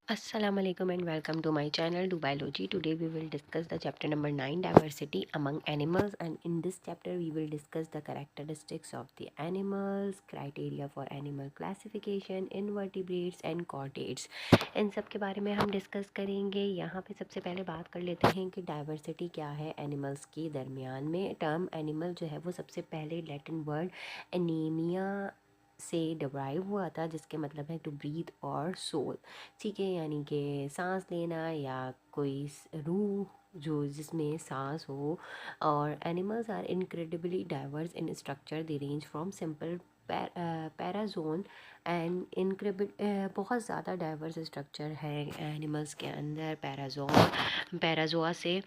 Assalamualaikum and welcome to my channel Do Biology. Today we will discuss the chapter number 9, diversity among animals, and in this chapter we will discuss the characteristics of the animals, criteria for animal classification, invertebrates and chordates. इन सब के बारे में हम discuss करेंगे। यहाँ पे सबसे पहले बात कर लेते हैं कि डाइवर्सिटी क्या है एनिमल्स के दरमियान में। टर्म एनिमल जो है वो सबसे पहले लैटिन वर्ड एनीमिया से डिराइव हुआ था, जिसके मतलब है टू ब्रीथ और सोल। ठीक है, यानी कि सांस लेना या कोई रूह जो जिसमें सांस हो। और animals are incredibly diverse in structure, they range from simple parazoan and incredible बहुत ज़्यादा डाइवर्स स्ट्रक्चर है एनिमल्स के अंदर। Parazoa say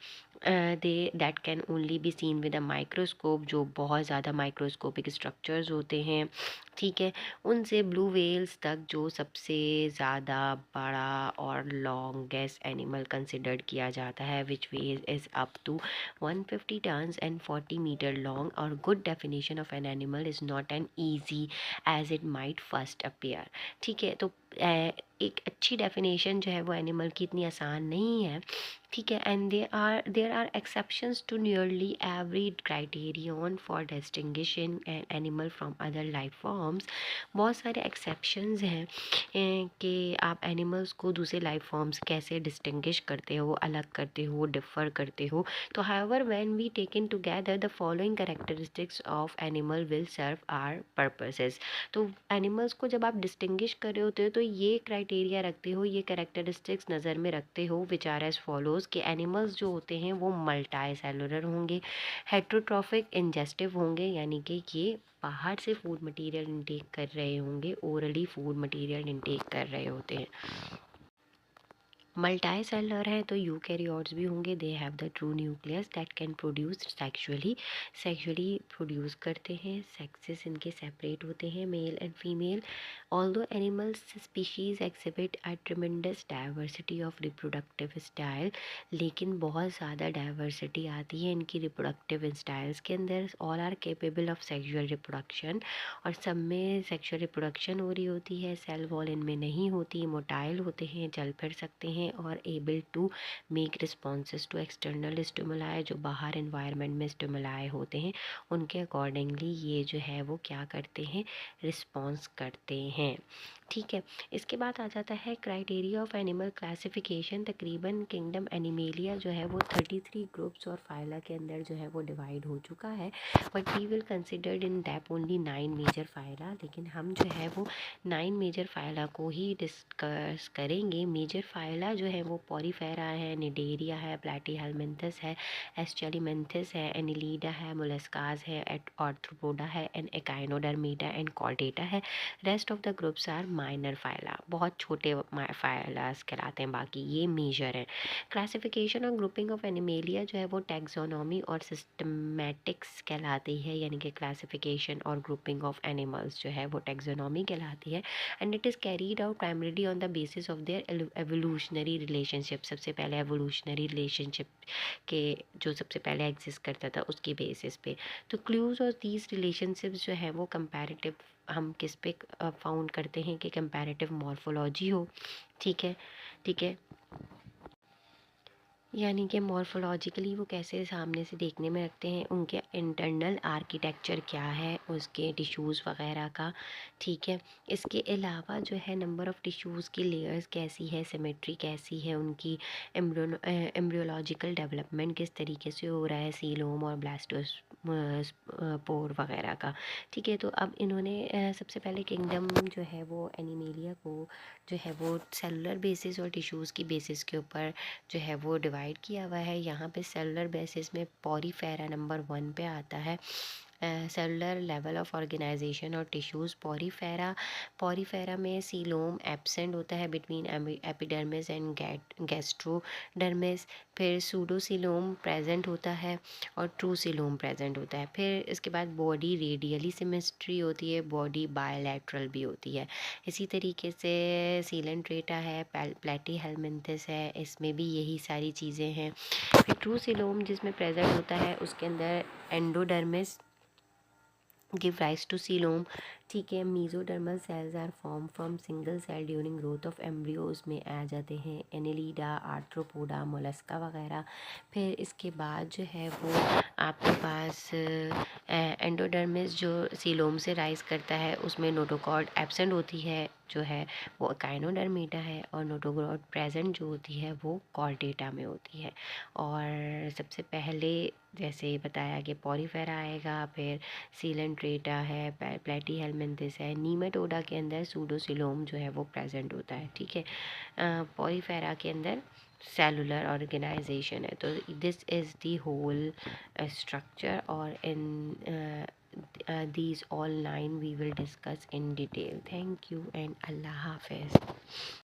they that can only be seen with a microscope, जो बहुत ज़्यादा माइक्रोस्कोपिक स्ट्रक्चर्स होते हैं। ठीक है, उनसे ब्लू वेल्स तक जो सबसे ज़्यादा बड़ा और लॉन्गेस्ट एनिमल कंसिडर्ड किया जाता है, which weighs is up to 150 tons and 40 metres long. और good definition of an animal is not an easy as it might first appear. ठीक है, तो एक अच्छी डेफिनेशन जो है वो एनिमल की इतनी आसान नहीं है। ठीक है, and there are exceptions to nearly every criterion for distinguishing an animal from other life forms. बहुत सारे एक्सेप्शंस हैं कि आप एनिमल्स को दूसरे लाइफ फॉर्म्स कैसे डिस्टिंग्विश करते हो, अलग करते हो, डिफ़र करते हो। तो however when we taken together the following characteristics of animal will serve our purposes. तो एनिमल्स को जब आप डिस्टिंग्विश कर रहे होते हो तो ये क्राइटेरिया रखते हो, ये कैरेक्टरिस्टिक्स नज़र में रखते हो, विच आर एज फॉलोज कि एनिमल्स जो होते हैं वो मल्टी सेलुलर होंगे, हेट्रोट्रॉफिक इंजेस्टिव होंगे, यानी कि ये बाहर से फूड मटेरियल इंटेक कर रहे होंगे, ओरली फूड मटेरियल इंटेक कर रहे होते हैं। मल्टी सेलर हैं तो यूकैरियोट्स भी होंगे। They have the true nucleus that can produce sexually produce करते हैं। सेक्सेस इनके सेपरेट होते हैं, male and female. Although animals species exhibit a tremendous diversity of reproductive style, लेकिन बहुत ज़्यादा डाइवर्सिटी आती है इनकी रिप्रोडक्टिव स्टाइल्स के अंदर। All are capable of sexual reproduction, और सब में सेक्सुअल रिप्रोडक्शन हो रही होती है। सेल वॉल इनमें नहीं होती, मोटाइल होते हैं, चल फिर सकते हैं और able to make responses to external stimuli, जो बाहर इन्वायरमेंट में स्टिमुलाई होते हैं उनके अकॉर्डिंगली ये जो है वो क्या करते हैं, रिस्पॉन्स करते हैं। ठीक है, इसके बाद आ जाता है क्राइटेरिया ऑफ एनिमल क्लासिफिकेशन। तकरीबन किंगडम एनिमेलिया जो है वो 33 ग्रुप्स और फाइला के अंदर जो है वो डिवाइड हो चुका है, but we will considered in that only 9 major phyla. लेकिन हम जो है वो 9 मेजर फाइला को ही डिस्कस करेंगे। मेजर फाइला जो है वो पॉरीफेरा है, निडेरिया है, प्लैटीहेल्मिन्थस है, एस्चेलिमेंथिस है, एनिलीडा है, मोलस्कास है, आर्थ्रोपोडा है, एंड एकाइनोडर्मेटा एंड कॉर्डेटा है। Rest of the groups are minor phyla, बहुत छोटे फाइलास कहलाते हैं, बाकी ये मेजर है। क्लासिफिकेशन और ग्रुपिंग ऑफ एनिमेलिया जो है वो टैक्सोनॉमी और सिस्टमैटिक्स कहलाती है, यानी कि क्लासिफिकेशन और ग्रुपिंग ऑफ एनिमल्स जो है वो टैक्सोनॉमी कहलाती है। And it is carried out primarily on the basis of their evolutionary relationship. सबसे पहले एवोल्यूशनरी रिलेशनशिप के जो सबसे पहले एग्जिस्ट करता था उसकी बेसिस पे। तो क्लूज और दीज रिलेशनशिप्स जो है वो कंपैरेटिव हम किस पे फाउंड करते हैं कि कंपैरेटिव मॉर्फोलॉजी हो। ठीक है, ठीक है, यानी कि मॉर्फोलॉजिकली वो कैसे सामने से देखने में रखते हैं, उनके इंटरनल आर्किटेक्चर क्या है, उसके टिश्यूज़ वगैरह का। ठीक है, इसके अलावा जो है नंबर ऑफ़ टिश्यूज़ की लेयर्स कैसी है, सिमेट्री कैसी है, उनकी एम्ब्रियोलॉजिकल डेवलपमेंट किस तरीके से हो रहा है, सीलोम और ब्लास्टोस पोर वगैरह का। ठीक है, तो अब इन्होंने सबसे पहले किंगडम जो है वो एनिमेलिया को जो है वो सेलुलर बेसिस और टिश्यूज़ की बेसिस के ऊपर जो है वो डिवाइड किया हुआ है। यहाँ पे सेलुलर बेसिस में पॉरीफेरा नंबर 1 पे आता है। सेलुलर लेवल ऑफ ऑर्गेनाइजेशन और टिश्यूज़, पॉरीफेरा में सीलोम एब्सेंट होता है बिटवीन एपिडर्मिस एंड गैस्ट्रोडर्मिस। फिर सूडोसीलोम प्रेजेंट होता है और ट्रूसीलोम प्रेजेंट होता है। फिर इसके बाद बॉडी रेडियली सिमेट्री होती है, बॉडी बायलैटरल भी होती है। इसी तरीके से सीलेंट्रेटा है, प्लैटीहेल्मिन्थस है, इसमें भी यही सारी चीज़ें हैं। फिर ट्रूसीलोम जिसमें प्रेजेंट होता है उसके अंदर endodermis give rise to coelom, ठीक है। Mesodermal cells are form from single cell during growth of embryos में आ जाते हैं एनेलिडा, आर्थ्रोपोडा, मोलस्का वगैरह। फिर इसके बाद जो है वो आपके पास एंडोडर्मिस जो सीलोम से राइज करता है, उसमें नोटोकॉर्ड एब्सेंट होती है जो है वो काइनोडर्मेटा है, और नोटोकॉर्ड प्रेजेंट जो होती है वो कॉर्डेटा में होती है। और सबसे पहले जैसे बताया कि पॉलीफेरा आएगा, फिर सीलेंट्रेटा है, प्लेटीहेलमिन्थिस है, नीमेटोडा के अंदर सूडोसिलोम जो है वो प्रेजेंट होता है। ठीक है। पॉलीफेरा के अंदर सेलुलर ऑर्गेनाइजेशन है। तो this is the whole structure, और इन these all 9 we will discuss in detail. Thank you and Allah Hafiz.